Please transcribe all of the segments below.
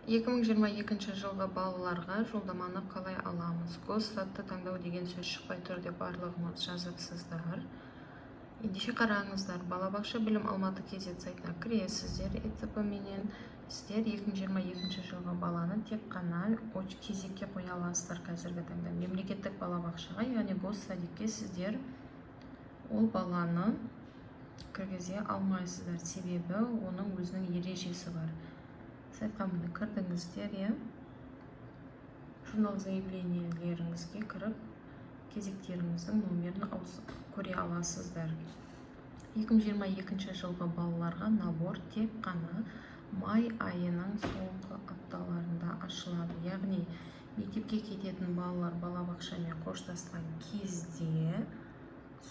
2022 жылғы балаларға жолдаманы қалай аламыз? Госсатты таңдау деген сөз шықпай тұр деп барлығыңыз жазыпсыздар. Ендеше қараңыздар, балабақша білім алматы KZ сайтына кіресіздер. ЕЦП менен сіздер 2022 жылғы баланы тек қана кезекке қоя аласыздар. Қазіргі таңда мемлекеттік балабақшаға, яғни госсадикке сіздер ол баланы кіргізе алмайсыздар. Себебі оның өзінің ережесі бар. Сайтқа міне кірдіңіздер, журнал заявлениелеріңізге кіріп, кезектеріңіздің номерін көре аласыздар. 2022 жылғы балаларға набор тек қана май айының соңғы апталарында ашылады. Яғни мектепке кететін балалар балабақшамен қоштасқан кезде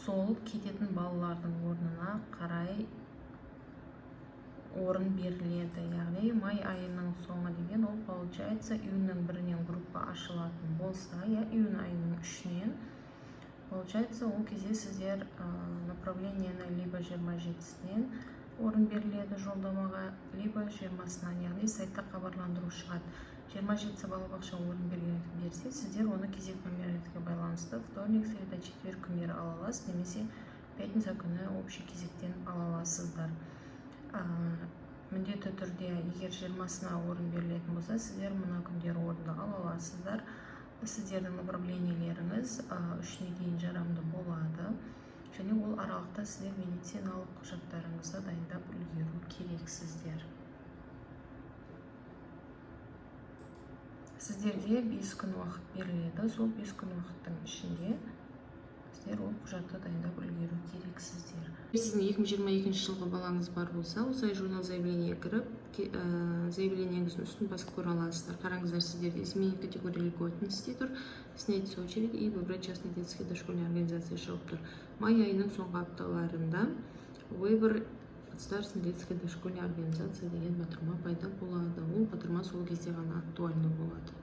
сол кететін балалардың орнына қарай орын беріледі. Яғни май айының соңы деген ол получается июньнің 1-нен группа ашылатын болса, июнь айының 3-нен получается ол кезде сіздер направлениені либо 27-сінен орын беріледі жолдамаға, либо 20-сынан, яғни сайтта хабарландыру шығады. 27-сі балабақша орын берсе, сіздер оны кезек номерлерге байланысты вторник, среда, четверг күндері ала аласыз, немесе пятница күні общий кезектен ала аласыздар. Міндетті түрде егер 20-сына орын берілетін болса, сіздер мына күндері орынды ала аласыздар. Сіздердің направлениелеріңіз 3-не дейін жарамды болады. Және ол аралықта сіздер медициналық құжаттарыңызды дайындап үлгеру керексіздер. Сіздерге 5 күн уақыт беріледі. Сол 5 күн уақыттың ішінде сіздер ол құжатты дайындап үлгеру керексіздер. Сіздің 2022 жылғы балаңыз бар болса, осы журнал заявление кіріп, заявлениеңіздің үстін басып көре аласыздар. Қараңыздар, сіздерде изменить категорию льготности тұр, снять с очереди и выбрать частные детские дошкольные организации шығып тұр. Май айының соңғы апталарында выбор государственной детской дошкольной организации деген батырма пайда болады. Ол батырма сол кезде ғана актуальны болады.